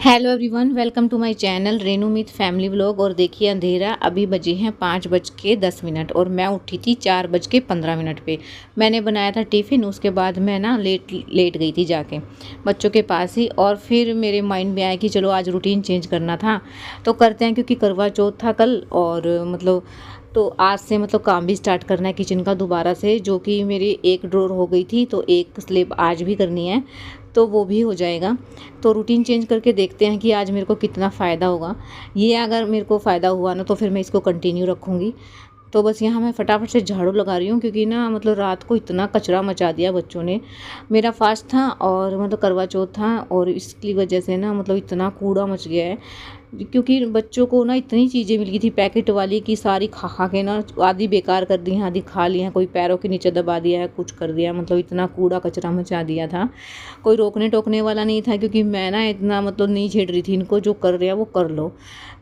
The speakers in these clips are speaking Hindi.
Hello everyone, welcome to my channel Renu Mit family vlog. और देखिए अंधेरा अभी बजे हैं 5:10 और मैं उठी थी 4:15 पे। मैंने बनाया था टिफ़िन, उसके बाद मैं ना लेट गई थी जाके बच्चों के पास ही। और फिर मेरे माइंड में आया कि चलो आज रूटीन चेंज करना था तो करते हैं, क्योंकि करवा चौथ था कल। और तो आज से काम भी स्टार्ट करना है किचन का दोबारा से, जो कि मेरी एक ड्रॉर हो गई थी तो एक स्लेब आज भी करनी है, तो वो भी हो जाएगा। तो रूटीन चेंज करके देखते हैं कि आज मेरे को कितना फ़ायदा होगा। ये अगर मेरे को फ़ायदा हुआ ना तो फिर मैं इसको कंटिन्यू रखूँगी। तो बस यहाँ मैं फटाफट से झाड़ू लगा रही हूँ, क्योंकि ना रात को इतना कचरा मचा दिया बच्चों ने। मेरा फास्ट था और करवा चौथ था, और इसकी वजह से ना इतना कूड़ा मच गया है, क्योंकि बच्चों को ना इतनी चीज़ें मिल गई थी पैकेट वाली की, सारी खा खा के ना आधी बेकार कर दी हैं, आधी खा ली हैं, कोई पैरों के नीचे दबा दिया है, कुछ कर दिया। इतना कूड़ा कचरा मचा दिया था, कोई रोकने टोकने वाला नहीं था, क्योंकि मैं ना इतना नहीं छेड़ रही थी इनको, जो कर रहे हैं वो कर लो।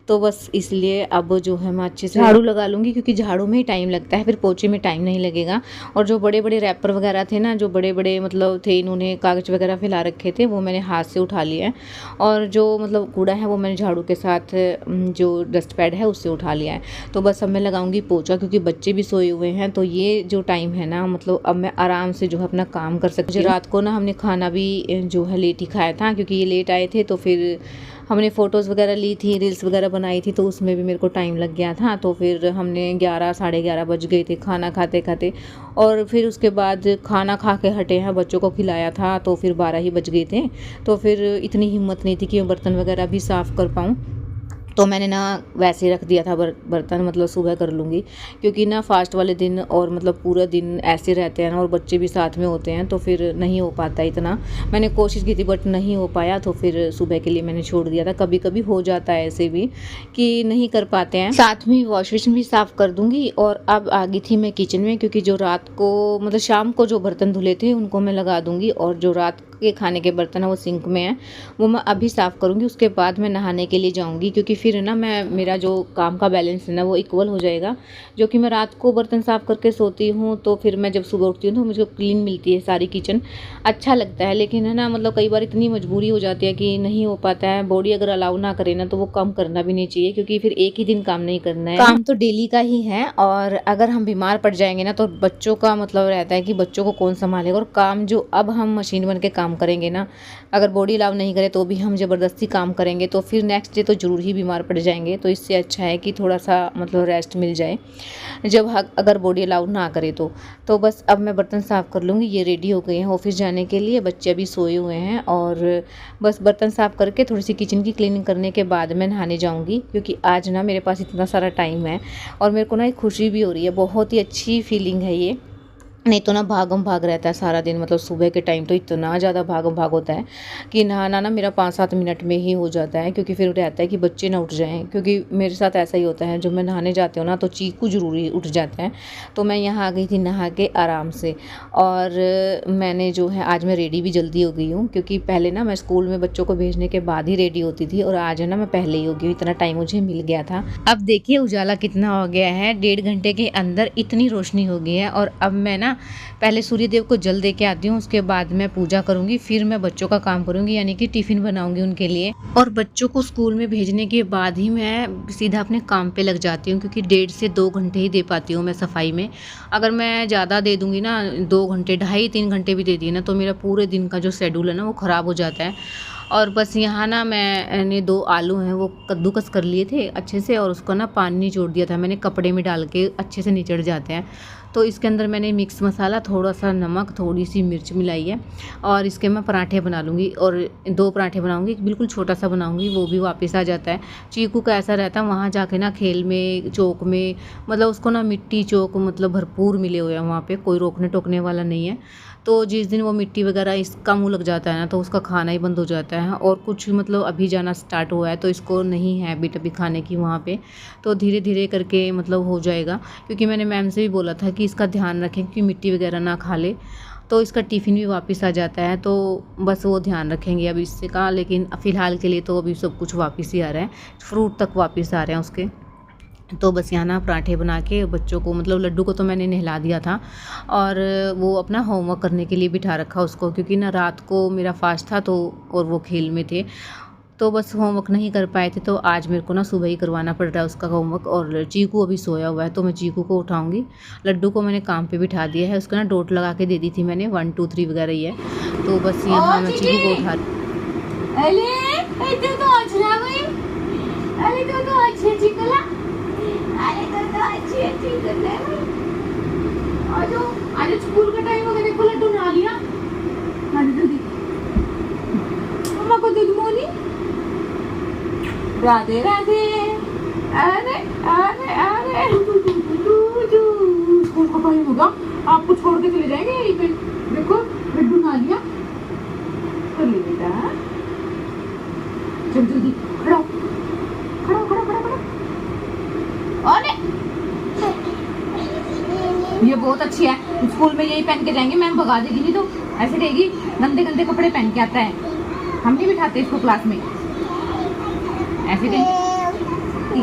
तो बस इसलिए अब जो है मैं अच्छे से झाड़ू लगा लूँगी, क्योंकि झाड़ू में ही टाइम लगता है, फिर पोछे में टाइम नहीं लगेगा। और जो बड़े बड़े रैपर वगैरह थे ना, जो बड़े बड़े थे, इन्होंने कागज़ वगैरह फैला रखे थे, वो मैंने हाथ से उठा लिया है। और जो कूड़ा है वो मैंने झाड़ू के साथ जो डस्ट पैड है उससे उठा लिया है। तो बस अब मैं लगाऊंगी पोछा, क्योंकि बच्चे भी सोए हुए हैं। तो ये जो टाइम है ना, अब मैं आराम से जो है अपना काम कर सकती हूँ। रात को ना हमने खाना भी जो है लेट ही खाया था, क्योंकि ये लेट आए थे। तो फिर हमने फ़ोटोज़ वगैरह ली थी, रील्स वगैरह बनाई थी, तो उसमें भी मेरे को टाइम लग गया था। तो फिर हमने 11 साढ़े 11 बज गए थे खाना खाते खाते। और फिर उसके बाद खाना खा के हटे हैं, बच्चों को खिलाया था, तो फिर 12 ही बज गए थे। तो फिर इतनी हिम्मत नहीं थी कि मैं बर्तन वगैरह भी साफ़ कर पाऊँ। तो मैंने ना वैसे ही रख दिया था बर्तन, सुबह कर लूँगी, क्योंकि ना फास्ट वाले दिन और पूरा दिन ऐसे रहते हैं ना, और बच्चे भी साथ में होते हैं, तो फिर नहीं हो पाता इतना। मैंने कोशिश की थी बट नहीं हो पाया, तो फिर सुबह के लिए मैंने छोड़ दिया था। कभी कभी हो जाता है ऐसे भी कि नहीं कर पाते हैं। साथ में वॉश बेसिन भी साफ़ कर दूँगी। और अब आ गई थी मैं किचन में, क्योंकि जो रात को शाम को जो बर्तन धुले थे उनको मैं लगा दूँगी, और जो रात के खाने के बर्तन है वो सिंक में है, वो मैं अभी साफ़ करूँगी। उसके बाद मैं नहाने के लिए जाऊँगी, क्योंकि फिर ना मेरा जो काम का बैलेंस है ना वो इक्वल हो जाएगा। जो कि मैं रात को बर्तन साफ़ करके सोती हूँ, तो फिर मैं जब सुबह उठती हूँ तो मुझे क्लीन मिलती है सारी किचन, अच्छा लगता है। लेकिन है ना कई बार इतनी मजबूरी हो जाती है कि नहीं हो पाता है। बॉडी अगर अलाउ ना करे ना तो वो काम करना भी नहीं चाहिए, क्योंकि फिर एक ही दिन काम नहीं करना है, काम तो डेली का ही है। और अगर हम बीमार पड़ जाएंगे ना तो बच्चों का रहता है कि बच्चों को कौन संभालेगा। और काम जो अब हम मशीन बन के काम करेंगे ना, अगर बॉडी अलाउ नहीं करे तो भी हम ज़बरदस्ती काम करेंगे, तो फिर नेक्स्ट डे तो ज़रूर ही बीमार पड़ जाएंगे। तो इससे अच्छा है कि थोड़ा सा रेस्ट मिल जाए जब अगर बॉडी अलाउ ना करे तो बस अब मैं बर्तन साफ़ कर लूँगी। ये रेडी हो गए हैं ऑफिस जाने के लिए, बच्चे अभी सोए हुए हैं। और बस बर्तन साफ़ करके थोड़ी सी किचन की क्लीनिंग करने के बाद मैं नहाने जाऊँगी, क्योंकि आज ना मेरे पास इतना सारा टाइम है। और मेरे को ना एक खुशी भी हो रही है, बहुत ही अच्छी फीलिंग है ये। नहीं तो ना भागम भाग रहता है सारा दिन, सुबह के टाइम तो इतना ज़्यादा भागम भाग होता है कि नहाना ना मेरा 5-7 मिनट में ही हो जाता है, क्योंकि फिर रहता है कि बच्चे ना उठ जाएं। क्योंकि मेरे साथ ऐसा ही होता है, जब मैं नहाने जाती हूँ ना तो चीकू ज़रूरी उठ जाता है। तो मैं यहाँ आ गई थी नहा के आराम से। और मैंने जो है आज मैं रेडी भी जल्दी हो गई हूँ, क्योंकि पहले ना मैं स्कूल में बच्चों को भेजने के बाद ही रेडी होती थी, और आज है ना मैं पहले ही हो गई हूँ, इतना टाइम मुझे मिल गया था। अब देखिए उजाला कितना हो गया है, 1.5 घंटे के अंदर इतनी रोशनी हो गई है। और अब मैं ना पहले सूर्यदेव को जल दे के आती हूँ, उसके बाद मैं पूजा करूँगी, फिर मैं बच्चों का काम करूँगी, यानी कि टिफ़िन बनाऊँगी उनके लिए। और बच्चों को स्कूल में भेजने के बाद ही मैं सीधा अपने काम पे लग जाती हूँ, क्योंकि 1.5 से 2 घंटे ही दे पाती हूँ मैं सफाई में। अगर मैं ज़्यादा दे दूँगी ना, 2 घंटे 2.5-3 घंटे भी दे दिए ना, तो मेरा पूरे दिन का जो शेड्यूल है ना वो ख़राब हो जाता है। और बस यहाँ ना मैंने 2 आलू हैं वो कद्दूकस कर लिए थे अच्छे से, और उसको ना पानी निचोड़ दिया था मैंने, कपड़े में डाल के अच्छे से निचड़ जाते हैं। तो इसके अंदर मैंने मिक्स मसाला, थोड़ा सा नमक, थोड़ी सी मिर्च मिलाई है, और इसके मैं पराठे बना लूँगी। और 2 पराठे बनाऊँगी, बिल्कुल छोटा सा बनाऊँगी, वो भी वापस आ जाता है। चीकू का ऐसा रहता है वहाँ जाके ना खेल में, चौक में, उसको ना मिट्टी चौक भरपूर मिले हुए हैं, वहाँ पे कोई रोकने टोकने वाला नहीं है। तो जिस दिन वो मिट्टी वगैरह इसका मुँह लग जाता है ना, तो उसका खाना ही बंद हो जाता है। और कुछ अभी जाना स्टार्ट हुआ है, तो इसको नहीं है हैबिट अभी खाने की वहाँ पे, तो धीरे धीरे करके हो जाएगा। क्योंकि मैंने मैम से भी बोला था कि इसका ध्यान रखें कि मिट्टी वगैरह ना खा ले, तो इसका टिफ़िन भी वापस आ जाता है। तो बस वो ध्यान रखेंगे अब इससे का। लेकिन फ़िलहाल के लिए तो अभी सब कुछ वापस ही आ रहा है, फ्रूट तक वापस आ रहे हैं उसके। तो बस यहाँ ना पराठे बना के बच्चों को, लड्डू को तो मैंने नहला दिया था, और वो अपना होमवर्क करने के लिए बिठा रखा उसको, क्योंकि ना रात को मेरा फास्ट था तो, और वो खेल में थे। तो बस होमवर्क नहीं कर पाए थे, तो आज मेरे को ना सुबह ही करवाना पड़ रहा है उसका होमवर्क। और चीकू अभी सोया हुआ है तो मैं चीकू को उठाऊंगी। लड्डू को मैंने काम पे बिठा दिया है, उसका ना डोट लगा के दे दी थी मैंने, 1 2 3 वगैरह ही है। तो बस यहाँ मैं चीकू को उठा स्कूल का टाइम हो गया, देखो लड्डू नहा लिया। मम्मा को दूध मोनी। राधे राधे। अरे अरे अरे स्कूल का टाइम होगा, आपको छोड़ के चले जाएंगे यहीं पे। देखो लड्डू नहा लिया, कर ले बेटा। चल जल्दी खड़ा हो, खड़ा खड़ा खड़ा खड़ा। अरे ये बहुत अच्छी है, स्कूल में यही पहन के जाएंगे, मैम भगा देगी नहीं तो ऐसे कहेगी गंदे गंदे कपड़े पहन के आता है। हम नहीं बिठाते इसको क्लास में, ऐसे कहेगी।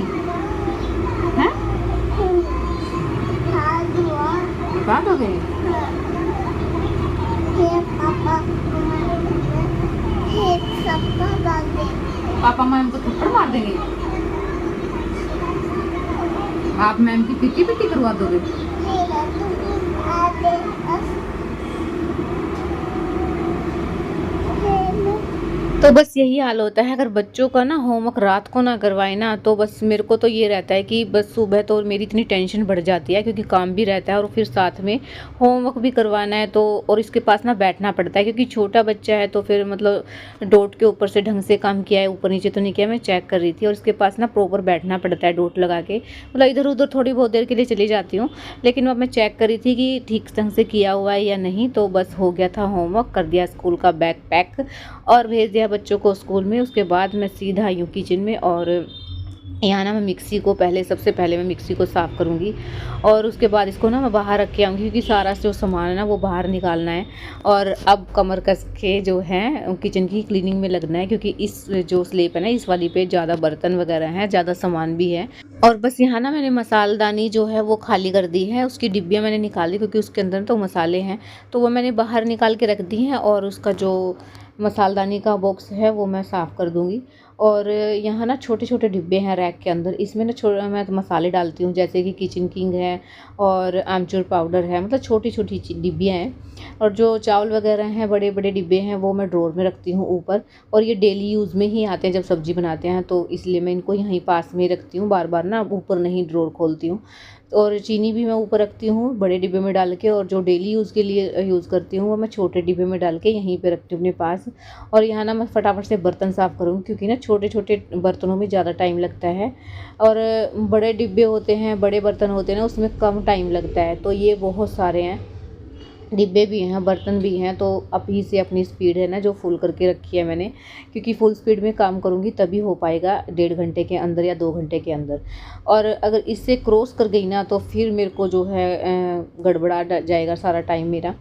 हैं? बात हो गई। पापा मैम को थप्पड़ मार देंगे। आप मैम की पिटी पिटी करवा दोगे। तो बस यही हाल होता है अगर बच्चों का ना होमवर्क रात को ना करवाए ना, तो बस मेरे को तो ये रहता है कि बस सुबह तो मेरी इतनी टेंशन बढ़ जाती है, क्योंकि काम भी रहता है और फिर साथ में होमवर्क भी करवाना है। तो और इसके पास ना बैठना पड़ता है, क्योंकि छोटा बच्चा है, तो फिर मतलब डोट के ऊपर से ढंग से काम किया है, ऊपर नीचे तो नहीं किया। मैं चेक कर रही थी और इसके पास ना प्रॉपर बैठना पड़ता है डोट लगा के। मतलब इधर उधर थोड़ी बहुत देर के लिए चली जाती हूँ, लेकिन अब मैं चेक कर रही थी कि ठीक ढंग से किया हुआ है या नहीं। तो बस हो गया था होमवर्क, कर दिया स्कूल का बैग पैक और भेज दिया बच्चों को स्कूल में। उसके बाद मैं सीधा आई हूँ किचन में, और यहाँ ना मैं मिक्सी को सबसे पहले मैं मिक्सी को साफ़ करूँगी, और उसके बाद इसको ना मैं बाहर रख के आऊँगी, क्योंकि सारा जो सामान है ना वो बाहर निकालना है। और अब कमर कस के जो है किचन की क्लीनिंग में लगना है, क्योंकि इस जो स्लेब है ना इस वाली पे ज़्यादा बर्तन वगैरह हैं, ज़्यादा सामान भी है। और बस यहाँ ना मैंने मसालदानी जो है वो खाली कर दी है, उसकी डिब्बियाँ मैंने निकाल दी, क्योंकि उसके अंदर तो मसाले हैं, तो वो मैंने बाहर निकाल के रख दी हैं। और उसका जो मसालदानी का बॉक्स है वो मैं साफ़ कर दूँगी। और यहाँ ना छोटे छोटे डिब्बे हैं रैक के अंदर, इसमें ना मैं मसाले डालती हूँ, जैसे कि किचन किंग है और आमचूर पाउडर है, मतलब छोटी छोटी डिब्बियाँ हैं। और जो चावल वगैरह हैं बड़े बड़े डिब्बे हैं वो मैं ड्रॉर में रखती हूँ ऊपर। और ये डेली यूज़ में ही आते हैं जब सब्ज़ी बनाते हैं, तो इसलिए मैं इनको यहीं पास में रखती हूँ, बार बार ना ऊपर नहीं ड्रॉर खोलती हूँ। और चीनी भी मैं ऊपर रखती हूँ बड़े डिब्बे में डाल के, और जो डेली यूज़ के लिए यूज़ करती हूँ वो मैं छोटे डिब्बे में डाल के यहीं पे रखती हूँ अपने पास। और यहाँ ना मैं फटाफट से बर्तन साफ़ करूँगी, क्योंकि ना छोटे छोटे बर्तनों में ज़्यादा टाइम लगता है, और बड़े डिब्बे होते हैं, बड़े बर्तन होते हैं ना, उसमें कम टाइम लगता है। तो ये बहुत सारे हैं, डिब्बे भी हैं, बर्तन भी हैं। तो अभी से अपनी स्पीड है ना जो फुल करके रखी है मैंने, क्योंकि फुल स्पीड में काम करूँगी तभी हो पाएगा 1.5 घंटे के अंदर या 2 घंटे के अंदर। और अगर इससे क्रॉस कर गई ना तो फिर मेरे को जो है गड़बड़ा जाएगा सारा टाइम मेरा।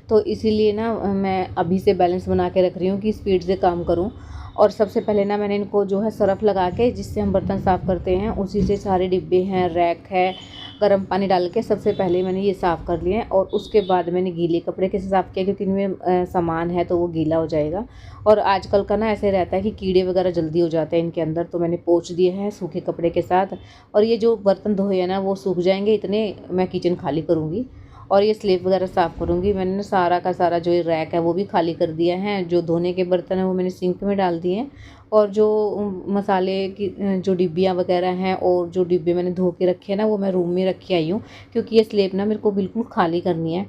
तो इसीलिए ना मैं अभी से बैलेंस बना के रख रही हूँ कि स्पीड से काम करूँ। और सबसे पहले ना मैंने इनको जो है सरफ़ लगा के, जिससे हम बर्तन साफ़ करते हैं, उसी से सारे डिब्बे हैं, रैक है, गर्म पानी डाल के सबसे पहले मैंने ये साफ़ कर लिए हैं। और उसके बाद मैंने गीले कपड़े के साफ़ किया, क्योंकि इनमें सामान है तो वो गीला हो जाएगा। और आजकल का ना ऐसे रहता है कि कीड़े वगैरह जल्दी हो जाते हैं इनके अंदर, तो मैंने पोंछ दिए हैं सूखे कपड़े के साथ। और ये जो बर्तन धोए हैं ना वो सूख जाएंगे, इतने मैं किचन खाली करूँगी। और ये स्लेब वगैरह साफ़ करूँगी। मैंने ना सारा का सारा जो ये रैक है वो भी खाली कर दिया है, जो धोने के बर्तन हैं वो मैंने सिंक में डाल दिए हैं। और जो मसाले की जो डिब्बियाँ वगैरह हैं और जो डिब्बे मैंने धो के रखे हैं ना वो मैं रूम में रख के आई हूँ, क्योंकि ये स्लेब ना मेरे को बिल्कुल खाली करनी है।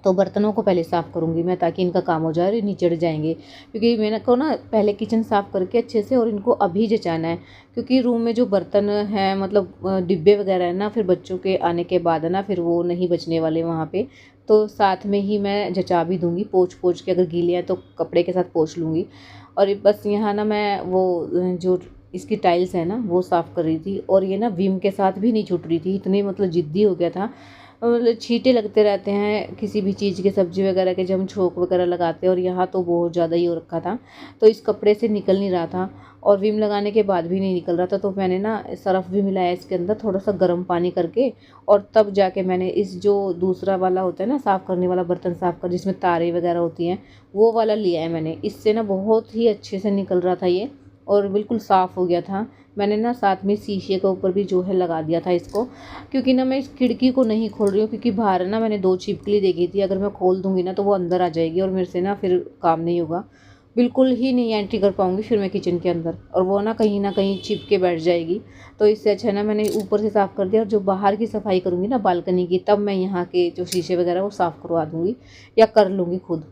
तो बर्तनों को पहले साफ़ करूँगी मैं, ताकि इनका काम हो जाए और ये निचड़ जाएंगे, क्योंकि मैंने को ना पहले किचन साफ़ करके अच्छे से और इनको अभी जचाना है। क्योंकि रूम में जो बर्तन हैं मतलब डिब्बे वगैरह है ना, फिर बच्चों के आने के बाद है ना फिर वो नहीं बचने वाले वहाँ पे। तो साथ में ही मैं जचा भी दूँगी, पोंछ के, अगर गीले हैं तो कपड़े के साथ पोंछ लूँगी। और बस यहाँ ना मैं वो जो इसकी टाइल्स है ना वो साफ़ कर रही थी, और ये ना विम के साथ भी नहीं छूट रही थी, इतनी मतलब ज़िद्दी हो गया था। मतलब छींटे लगते रहते हैं किसी भी चीज़ के, सब्ज़ी वगैरह के जब हम छोंक वगैरह लगाते हैं, और यहाँ तो बहुत ज़्यादा ही हो रखा था। तो इस कपड़े से निकल नहीं रहा था, और विम लगाने के बाद भी नहीं निकल रहा था। तो मैंने ना सरफ़ भी मिलाया इसके अंदर थोड़ा सा गर्म पानी करके, और तब जाके मैंने इस जो दूसरा वाला होता है ना साफ़ करने वाला, बर्तन साफ़ कर जिसमें तारे वगैरह होती हैं, वो वाला लिया है मैंने। इससे ना बहुत ही अच्छे से निकल रहा था ये, और बिल्कुल साफ़ हो गया था। मैंने ना साथ में शीशे के ऊपर भी जो है लगा दिया था इसको, क्योंकि ना मैं इस खिड़की को नहीं खोल रही हूँ, क्योंकि बाहर ना मैंने 2 छिपकली देखी थी, अगर मैं खोल दूँगी ना तो वो अंदर आ जाएगी और मेरे से ना फिर काम नहीं होगा, बिल्कुल ही नहीं एंट्री कर पाऊँगी फिर मैं किचन के अंदर, और वो ना कहीं छिप के बैठ जाएगी। तो इससे अच्छा है ना मैंने ऊपर से साफ़ कर दिया, और जो बाहर की सफाई करूँगी ना बालकनी की, तब मैं यहाँ के जो शीशे वगैरह वो साफ़ करवा दूँगी या कर लूँगी खुद,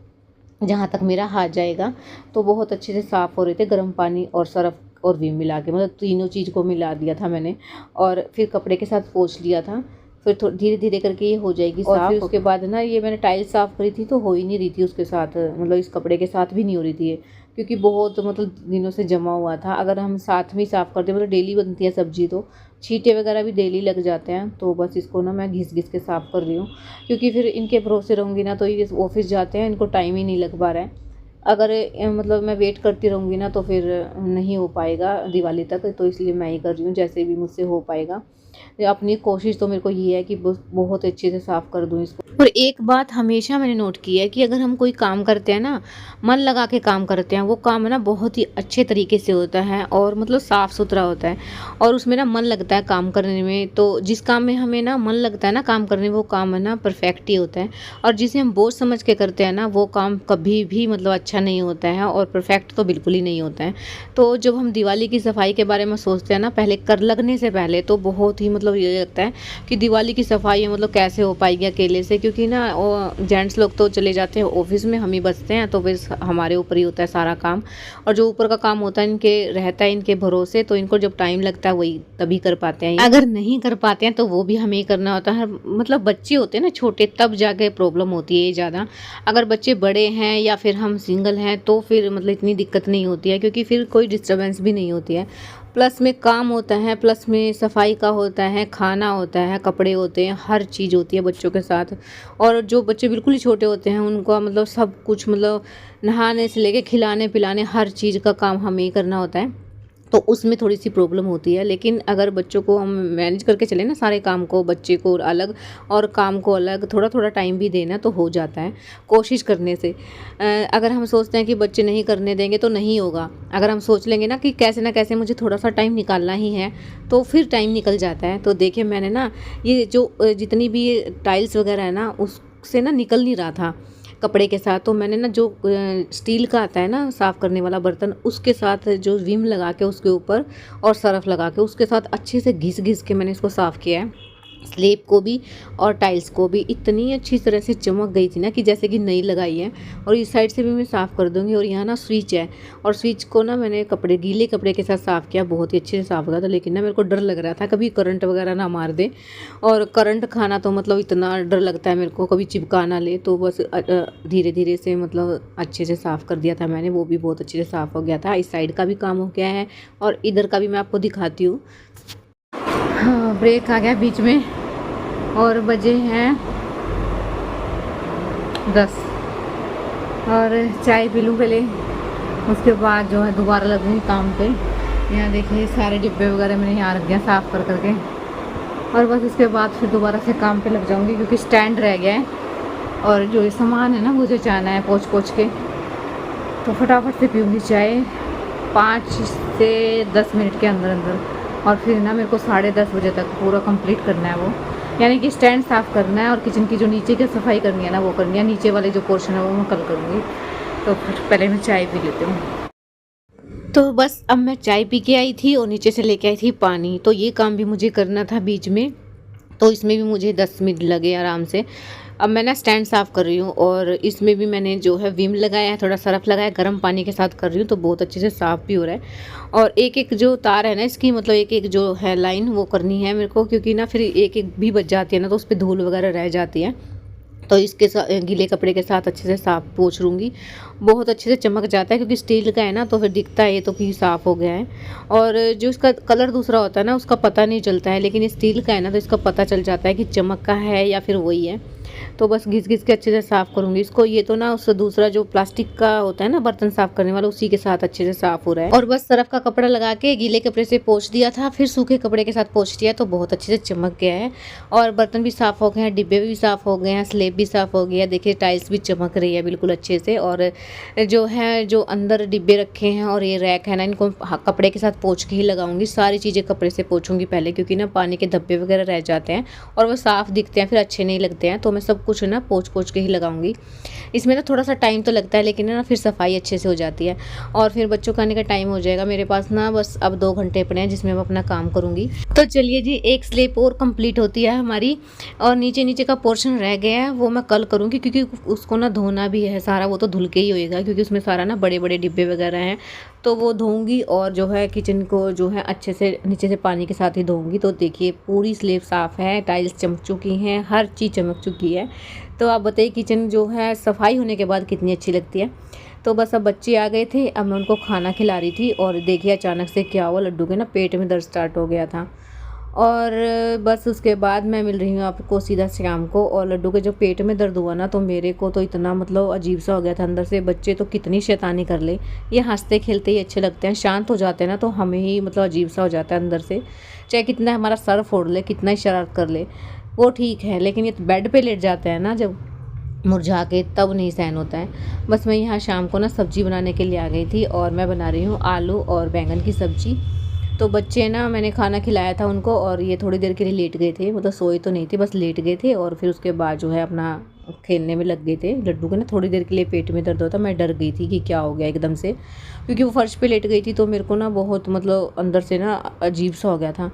जहाँ तक मेरा हाथ जाएगा। तो बहुत अच्छे से साफ़ हो रहे थे, गर्म पानी और सर्फ़ और विम मिला के, मतलब तीनों चीज़ को मिला दिया था मैंने, और फिर कपड़े के साथ पोंछ लिया था। फिर धीरे धीरे करके ये हो जाएगी साफ़। और फिर उसके बाद ना ये मैंने टाइल्स साफ़ करी थी तो हो ही नहीं रही थी उसके साथ, मतलब इस कपड़े के साथ भी नहीं हो रही थी ये, क्योंकि बहुत मतलब दिनों से जमा हुआ था। अगर हम साथ में साफ़ करते मतलब डेली बनती है सब्जी, तो छींटे वगैरह भी डेली लग जाते हैं। तो बस इसको ना मैं घिस घिस के साफ़ कर रही हूँ, क्योंकि फिर इनके भरोसे रहूँगी ना तो ये ऑफिस जाते हैं, इनको टाइम ही नहीं लग पा रहा है। अगर मतलब मैं वेट करती रहूँगी ना तो फिर नहीं हो पाएगा दिवाली तक, तो इसलिए मैं ही कर रही हूँ जैसे भी मुझसे हो पाएगा। अपनी कोशिश तो मेरे को ये है कि बहुत अच्छे से साफ़ कर दूँ इसको। और एक बात हमेशा मैंने नोट की है कि अगर हम कोई काम करते हैं ना, मन लगा के काम करते हैं, वो काम है ना बहुत ही अच्छे तरीके से होता है और मतलब साफ़ सुथरा होता है, और उसमें ना मन लगता है काम करने में। तो जिस काम में हमें ना मन लगता है ना काम करने में, वो काम है ना परफेक्ट ही होता है, और जिसे हम बोझ समझ के करते हैं ना, वो काम कभी भी मतलब अच्छा नहीं होता है और परफेक्ट तो बिल्कुल ही नहीं होता है। तो जब हम दिवाली की सफाई के बारे में सोचते हैं ना, पहले कर लगने से पहले तो बहुत ही मतलब ये लगता है कि दिवाली की सफाई मतलब कैसे हो पाएगी अकेले से, क्योंकि ना वो जेंट्स लोग तो चले जाते हैं ऑफिस में, हम ही बचते हैं, तो फिर हमारे ऊपर ही होता है सारा काम। और जो ऊपर का काम होता है इनके रहता है इनके भरोसे, तो इनको जब टाइम लगता है वही तभी कर पाते हैं। अगर नहीं कर पाते हैं तो वो भी हमें ही करना होता है। मतलब बच्चे होते हैं ना छोटे, तब जाके प्रॉब्लम होती है ज़्यादा। अगर बच्चे बड़े हैं या फिर हम सिंगल हैं तो फिर मतलब इतनी दिक्कत नहीं होती है, क्योंकि फिर कोई डिस्टर्बेंस भी नहीं होती है। प्लस में काम होता है, प्लस में सफाई का होता है, खाना होता है, कपड़े होते हैं, हर चीज़ होती है बच्चों के साथ। और जो बच्चे बिल्कुल ही छोटे होते हैं उनका मतलब सब कुछ, मतलब नहाने से लेके खिलाने पिलाने हर चीज़ का काम हमें ही करना होता है, तो उसमें थोड़ी सी प्रॉब्लम होती है। लेकिन अगर बच्चों को हम मैनेज करके चले ना सारे काम को, बच्चे को अलग और काम को अलग, थोड़ा थोड़ा टाइम भी देना तो हो जाता है कोशिश करने से। अगर हम सोचते हैं कि बच्चे नहीं करने देंगे तो नहीं होगा। अगर हम सोच लेंगे ना कि कैसे ना कैसे मुझे थोड़ा सा टाइम निकालना ही है, तो फिर टाइम निकल जाता है। तो देखिए मैंने ना ये जो जितनी भी टाइल्स वगैरह है ना, उससे ना निकल नहीं रहा था कपड़े के साथ। तो मैंने ना जो स्टील का आता है ना साफ़ करने वाला बर्तन, उसके साथ जो विम लगा के उसके ऊपर और सर्फ लगा के उसके साथ अच्छे से घिस घिस के मैंने इसको साफ़ किया है। स्लेब को भी और टाइल्स को भी इतनी अच्छी तरह से चमक गई थी ना कि जैसे कि नई लगाई है। और इस साइड से भी मैं साफ़ कर दूंगी। और यहाँ ना स्विच है, और स्विच को ना मैंने गीले कपड़े के साथ साफ़ किया, बहुत ही अच्छे से साफ़ हुआ था। लेकिन ना मेरे को डर लग रहा था कभी करंट वगैरह ना मार दे, और करंट खाना तो मतलब इतना डर लगता है मेरे को, कभी चिपका ना ले। तो बस धीरे धीरे से मतलब अच्छे से साफ़ कर दिया था मैंने, वो भी बहुत अच्छे से साफ़ हो गया था। इस साइड का भी काम हो गया है और इधर का भी मैं आपको दिखाती हूँ। हाँ, ब्रेक आ गया बीच में और बजे हैं 10, और चाय पी लूँ पहले, उसके बाद जो है दोबारा लगूँगी काम पे। यहाँ देखिए सारे डिब्बे वगैरह मैंने यहाँ रख दिया साफ़ कर करके, और बस उसके बाद फिर दोबारा से काम पे लग जाऊँगी, क्योंकि स्टैंड रह गया है और जो ये सामान है ना मुझे जाना है पोंछ पोंछ के। तो फटाफट से पीऊँगी चाय 5 से 10 मिनट के अंदर अंदर, और फिर ना मेरे को 10:30 बजे तक पूरा कंप्लीट करना है वो, यानी कि स्टैंड साफ़ करना है और किचन की जो नीचे की सफाई करनी है ना वो करनी है। नीचे वाले जो पोर्शन है वो मैं कल करूँगी। तो फिर पहले मैं चाय पी लेती हूँ। तो बस अब मैं चाय पी के आई थी और नीचे से लेके आई थी पानी, तो ये काम भी मुझे करना था बीच में, तो इसमें भी मुझे 10 मिनट लगे आराम से। अब मैं ना स्टैंड साफ़ कर रही हूँ, और इसमें भी मैंने जो है विम लगाया है, थोड़ा सर्फ लगाया, गर्म पानी के साथ कर रही हूँ, तो बहुत अच्छे से साफ़ भी हो रहा है। और एक एक जो तार है ना इसकी, मतलब एक एक जो है लाइन वो करनी है मेरे को, क्योंकि ना फिर एक एक भी बच जाती है ना तो उस पर धूल वगैरह रह जाती है। तो इसके साथ गीले कपड़े के साथ अच्छे से साफ़ पोंछ लूँगी, बहुत अच्छे से चमक जाता है, क्योंकि स्टील का है ना तो फिर दिखता है ये तो कि साफ़ हो गया है। और जो इसका कलर दूसरा होता है ना उसका पता नहीं चलता है, लेकिन ये स्टील का है ना तो इसका पता चल जाता है कि चमक का है या फिर वही है। तो बस घिस घिस के अच्छे से साफ़ करूँगी इसको। ये तो ना उससे दूसरा जो प्लास्टिक का होता है ना बर्तन साफ़ करने वाला, उसी के साथ अच्छे से साफ़ हो रहा है। और बस सर्फ का कपड़ा लगा के गीले कपड़े से पोंछ दिया था, फिर सूखे कपड़े के साथ पोंछ दिया, तो बहुत अच्छे से चमक गया है। और बर्तन भी साफ़ हो गए हैं, डिब्बे भी साफ़ हो गए हैं, स्लेब भी साफ़ हो गया। देखिए टाइल्स भी चमक रही है बिल्कुल अच्छे से, और जो है जो अंदर डिब्बे रखे हैं और ये रैक है ना, इनको कपड़े के साथ पोंछ के ही लगाऊंगी। सारी चीज़ें कपड़े से पोंछूंगी पहले, क्योंकि ना पानी के धब्बे वगैरह रह जाते हैं और वो साफ़ दिखते हैं, फिर अच्छे नहीं लगते हैं। तो मैं सब कुछ ना पोंछ के ही लगाऊंगी। इसमें ना थोड़ा सा टाइम तो लगता है, लेकिन ना फिर सफाई अच्छे से हो जाती है। और फिर बच्चों का आने का टाइम हो जाएगा। मेरे पास ना बस अब 2 घंटे पड़े हैं जिसमें मैं अपना काम करूँगी। तो चलिए जी, एक स्लेब और कंप्लीट होती है हमारी, और नीचे का पोर्शन रह गया है वो मैं कल करूँगी, क्योंकि उसको ना धोना भी है सारा। वो तो धुल के ही होएगा, क्योंकि उसमें सारा ना बड़े बड़े डिब्बे वगैरह हैं, तो वो धोऊंगी। और जो है किचन को जो है अच्छे से नीचे से पानी के साथ ही धोऊंगी। तो देखिए पूरी स्लेब साफ़ है, टाइल्स चमक चुकी हैं, हर चीज़ चमक चुकी है। तो आप बताइए किचन जो है सफाई होने के बाद कितनी अच्छी लगती है। तो बस अब बच्चे आ गए थे, अब मैं उनको खाना खिला रही थी, और देखिए अचानक से क्या हुआ, लड्डू के ना पेट में दर्द स्टार्ट हो गया था। और बस उसके बाद मैं मिल रही हूँ आपको सीधा शाम को। और लड्डू के जब पेट में दर्द हुआ ना, तो मेरे को तो इतना मतलब अजीब सा हो गया था अंदर से। बच्चे तो कितनी शैतानी कर ले, ये हंसते खेलते ही अच्छे लगते हैं, शांत हो जाते हैं ना तो हमें ही मतलब अजीब सा हो जाता है अंदर से। चाहे कितना हमारा सर फोड़ ले, कितना ही शरारत कर ले, वो ठीक है, लेकिन ये बेड पे लेट जाते हैं ना जब मुरझा के, तब नहीं सहन होता है। बस मैं यहाँ शाम को ना सब्ज़ी बनाने के लिए आ गई थी, और मैं बना रही हूँ आलू और बैंगन की सब्ज़ी। तो बच्चे ना, मैंने खाना खिलाया था उनको, और ये थोड़ी देर के लिए लेट गए थे, मतलब सोए तो नहीं थे, बस लेट गए थे। और फिर उसके बाद जो है अपना खेलने में लग गए थे। लड्डू के ना थोड़ी देर के लिए पेट में दर्द होता, मैं डर गई थी कि क्या हो गया एकदम से, क्योंकि वो फर्श पे लेट गई थी। तो मेरे को ना बहुत मतलब अंदर से ना अजीब सा हो गया था।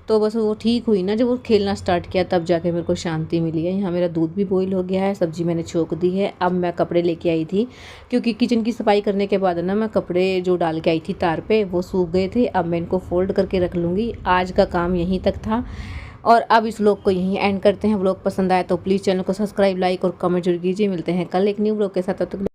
तो बस वो ठीक हुई ना जब वो खेलना स्टार्ट किया, तब जाके मेरे को शांति मिली है। यहाँ मेरा दूध भी बॉईल हो गया है, सब्ज़ी मैंने छोंक दी है। अब मैं कपड़े लेके आई थी, क्योंकि किचन की सफाई करने के बाद ना मैं कपड़े जो डाल के आई थी तार पे, वो सूख गए थे। अब मैं इनको फोल्ड करके रख लूँगी। आज का काम यहीं तक था, और अब इस व्लॉग को यहीं एंड करते हैं। व्लॉग पसंद आया तो प्लीज़ चैनल को सब्सक्राइब, लाइक और कमेंट जरूर कीजिए। मिलते हैं कल एक न्यू व्लॉग के साथ, तब तक